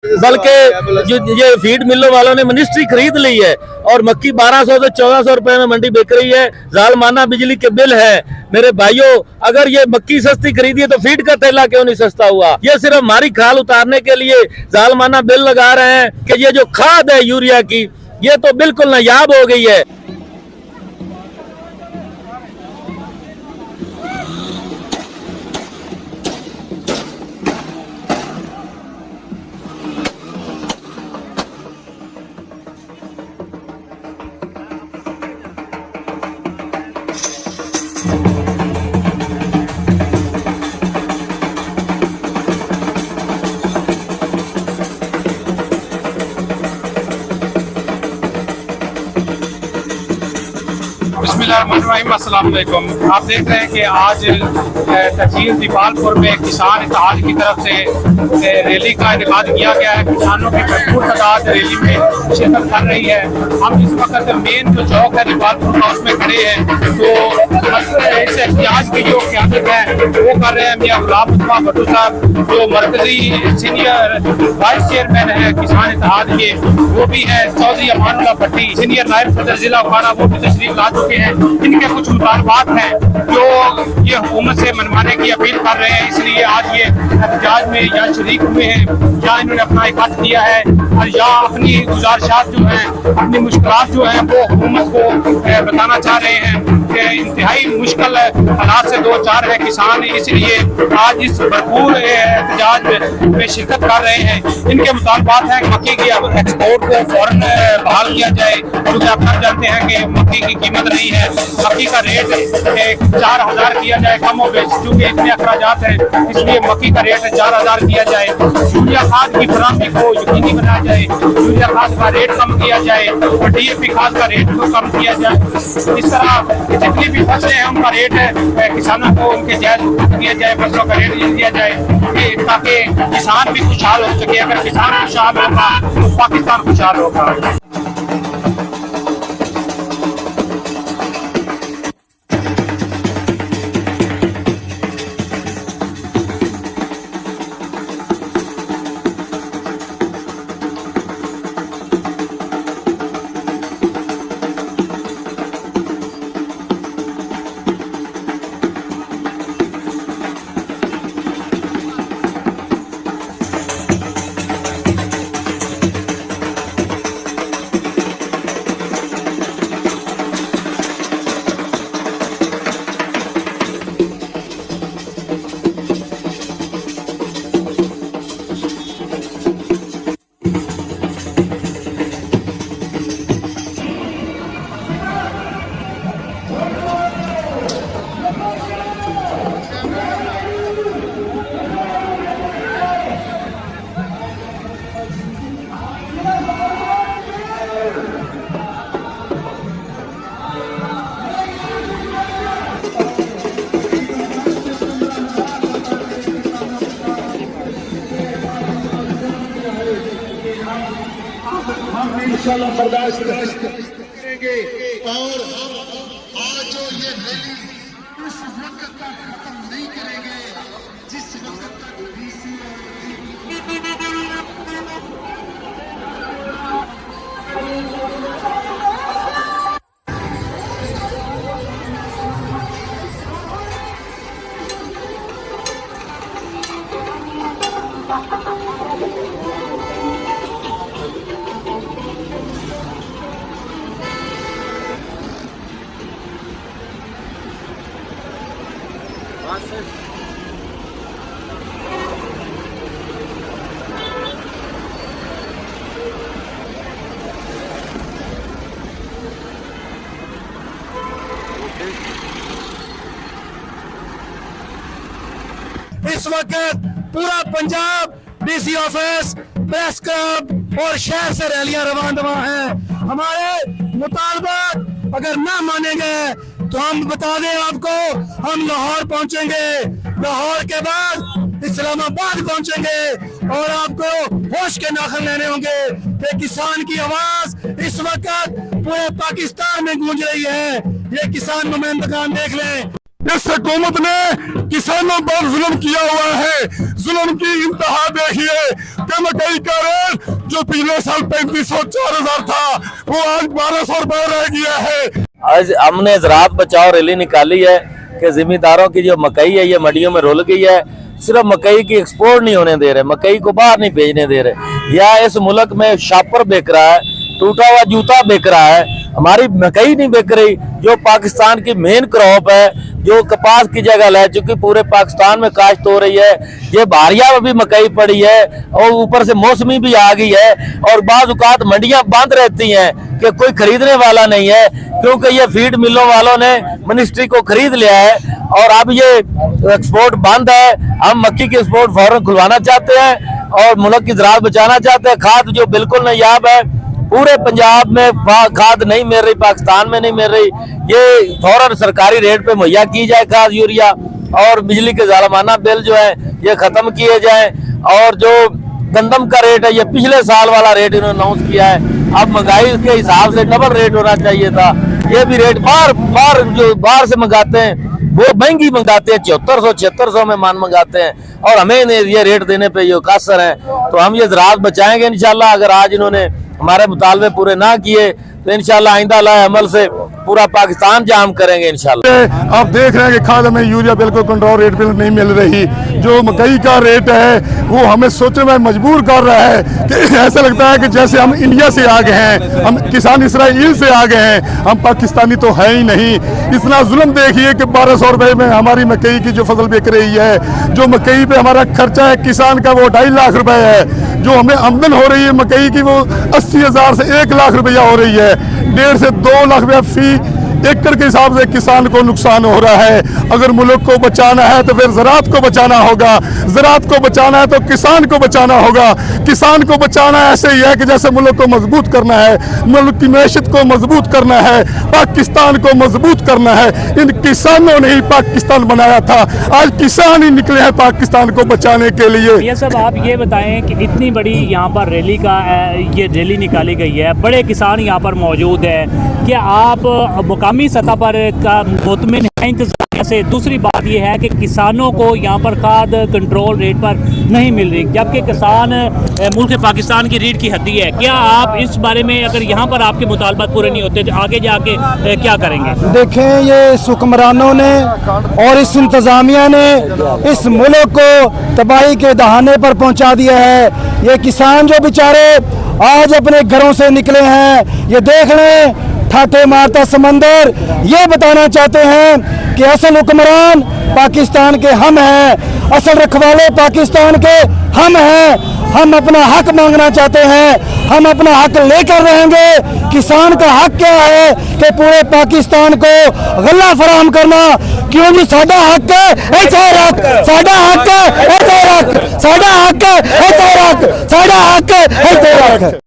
बल्कि जो ये फीड मिलों वालों ने मिनिस्ट्री खरीद ली है और मक्की 1200 से 1400 रुपए में मंडी बिक रही है। जालमाना बिजली के बिल है। मेरे भाइयों, अगर ये मक्की सस्ती खरीदी है तो फीड का थैला क्यों नहीं सस्ता हुआ? ये सिर्फ हमारी खाल उतारने के लिए जालमाना बिल लगा रहे हैं कि ये जो खाद है यूरिया की, ये तो बिल्कुल नायाब हो गई है। बिस्मिल्लाहिर्रहमानिर्रहीम, अस्सलाम वालेकुम। आप देख रहे हैं कि आज तहसील दीपालपुर में किसान इत्तेहाद की तरफ से रैली का इनेकाद किया गया है। किसानों की भरपूर तादाद रैली में शिरकत कर रही है। हम इस वक्त मेन जो चौक है दीपालपुर का उसमें खड़े हैं। तो इस एहतियाज की जो क़यादत है वो कर रहे हैं मियां गुलाम मुस्तफा भट्टू साहब, जो मरकजी सीनियर वाइस चेयरमैन है किसान इत्तेहाद के। वो भी है चौधरी अमानुल्लाह भट्टी, सीनियर नायब सदर जिला उखाड़ा, वो भी तशरीफ ला चुके हैं। इनके कुछ मुतालबात हैं जो ये हुकूमत से मनवाने की अपील कर रहे हैं, इसलिए आज ये एहतजाज में या शरीक हुए हैं या इन्होंने अपना इकट्ठ किया है और या अपनी गुजारिशात जो हैं, अपनी मुश्किलात जो हैं वो हुकूमत को बताना चाह रहे हैं कि इंतहाई मुश्किल हालात से दो चार है किसान, इसलिए आज इस भरपूर एहतजाज में शिरकत कर रहे हैं। इनके मुतालबात हैं मक्की की एक्सपोर्ट को फौरन बहाल किया जाए, क्योंकि आप सब जानते हैं कि मक्की की कीमत नहीं है। मक्की का रेट 4000 किया जाए कम हो बेच, क्योंकि इतने अखराजात हैं, इसलिए मक्की का रेट 4000 किया जाए। यूरिया खाद की फराहमी को यकीनी बनाया जाए, यूरिया खाद का रेट कम किया जाए और DAP खाद का रेट को कम किया जाए। इस तरह जितनी भी फसलें हैं उनका रेट किसानों को उनके जायज दिया जाए, फसलों का रेट दिया जाए, ताकि किसान भी खुशहाल हो सके। अगर किसान खुशहाल होगा तो पाकिस्तान खुशहाल होगा। हम इंशाल्लाह बर्दाश्त करेंगे। और हम आज जो ये रैली उस वक्त तक खत्म नहीं करेंगे जिस वक्त तक DC इस वक्त पूरा Punjab DC office, press club और शहर से रैलियां रवाना हैं। हमारे मुतालबात अगर ना मानेंगे तो हम बता दें आपको, हम लाहौर पहुंचेंगे, लाहौर के बाद इस्लामाबाद पहुंचेंगे और आपको होश के नाखन लेने होंगे कि किसान की आवाज इस वक्त पूरे पाकिस्तान में गूंज रही है। ये किसान नुमाइंदगान देख लें। इस हुकूमत ने किसानों पर जुल्म किया हुआ है। जुल्म की इंतहा देखिए कि मकई का रेट जो पिछले साल 3500-4000 था वो आज 1200 रुपए रह गया है। आज हमने ज़राअत बचाओ रैली निकाली है कि जिम्मेदारों की जो मकई है ये मंडियों में रुल गई है। सिर्फ मकई की एक्सपोर्ट नहीं होने दे रहे, मकई को बाहर नहीं भेजने दे रहे, या इस मुल्क में शापर बिक रहा है, टूटा हुआ जूता बिक रहा है, हमारी मकई नहीं बिक रही जो पाकिस्तान की मेन क्रॉप है, जो कपास की जगह ले चुकी पूरे पाकिस्तान में काश्त हो रही है। ये बारिया में भी मकई पड़ी है और ऊपर से मौसमी भी आ गई है और बाज़ औक़ात मंडियां बंद रहती हैं कि कोई खरीदने वाला नहीं है, क्योंकि ये फीड मिलों वालों ने मिनिस्ट्री को खरीद लिया है और अब ये एक्सपोर्ट बंद है। हम मक्की की एक्सपोर्ट फौरन खुलवाना चाहते हैं और मुल्क की ज़राअत बचाना चाहते हैं। खाद जो बिल्कुल नायाब है, पूरे पंजाब में खाद नहीं मिल रही, पाकिस्तान में नहीं मिल रही, ये फौरन सरकारी रेट पे मुहैया की जाए खाद यूरिया, और बिजली के ज़ालमाना बिल जो है ये खत्म किए जाए, और जो गंदम का रेट है ये पिछले साल वाला रेट इन्होंने अनाउंस किया है, अब महंगाई के हिसाब से डबल रेट होना चाहिए था। ये भी रेट बार जो बाहर से मंगाते हैं वो महंगी मंगाते हैं, 7400-7600 में मान मंगाते हैं और हमें ये रेट देने पे ये कासर है। तो हम ये ज़राअत बचाएंगे इंशाल्लाह। अगर आज इन्होंने हमारे मुतालबे पूरे ना किए तो इंशाल्लाह आइंदा लाए अमल से पूरा पाकिस्तान जाम करेंगे इंशाल्लाह। आप देख रहे हैं कि खाद हमें यूरिया बिल्कुल कंट्रोल रेट पे नहीं मिल रही, जो मकई का रेट है वो हमें सोचने में मजबूर कर रहा है कि ऐसा लगता है कि जैसे हम इंडिया से आ गए हैं, हम किसान इसराइल से आ गए हैं, हम पाकिस्तानी तो है ही नहीं। इतना जुल्म देखिए कि 1200 रुपए में हमारी मकई की जो फसल बिक रही है, जो मकई पे हमारा खर्चा है किसान का वो 2.5 लाख रुपए है, जो हमें आमदन हो रही है मकई की वो 80,000 से 1 लाख रुपया हो रही है। 1.5 से 2 लाख रुपया फी एकड़ के हिसाब से किसान को नुकसान हो रहा है। अगर मुल्क को बचाना है तो फिर ज़राअत को बचाना होगा, ज़राअत को बचाना है तो किसान को बचाना होगा। किसान को बचाना ऐसे ही है कि जैसे मुल्क को मजबूत करना है, मुल्क की मैशत को मजबूत करना है, पाकिस्तान को मजबूत करना है। इन किसानों ने ही पाकिस्तान बनाया था, आज किसान ही निकले हैं पाकिस्तान को बचाने के लिए। ये सब आप ये बताएं कि इतनी बड़ी यहाँ पर रैली का ये रैली निकाली गई है, बड़े किसान यहाँ पर मौजूद है, क्या आप मुकामी सतह पर का मुतमिन है इंतज़ामिया से? दूसरी बात यह है कि किसानों को यहाँ पर खाद कंट्रोल रेट पर नहीं मिल रही, जबकि किसान मुल्क पाकिस्तान की रीढ़ की हड्डी है। क्या आप इस बारे में, अगर यहाँ पर आपके मुतालबात पूरे नहीं होते तो आगे जाके क्या करेंगे? देखें, ये हुक्मरानों ने और इस इंतज़ामिया ने इस मुल्क को तबाही के दहाने पर पहुँचा दिया है। ये किसान जो बेचारे आज अपने घरों से निकले हैं, ये देख लें ठाठे मारता समंदर, ये बताना चाहते हैं कि असल हुक्मरान पाकिस्तान के हम हैं, असल रखवाले पाकिस्तान के हम हैं। हम अपना हक मांगना चाहते हैं, हम अपना हक लेकर रहेंगे। किसान का हक क्या है कि पूरे पाकिस्तान को गल्ला फराहम करना, क्यों जी साडा हक है ऐसे रख, साडा हक है ऐसे रख, साडा हक है ऐसे रख, साडा हक है ऐसे रख।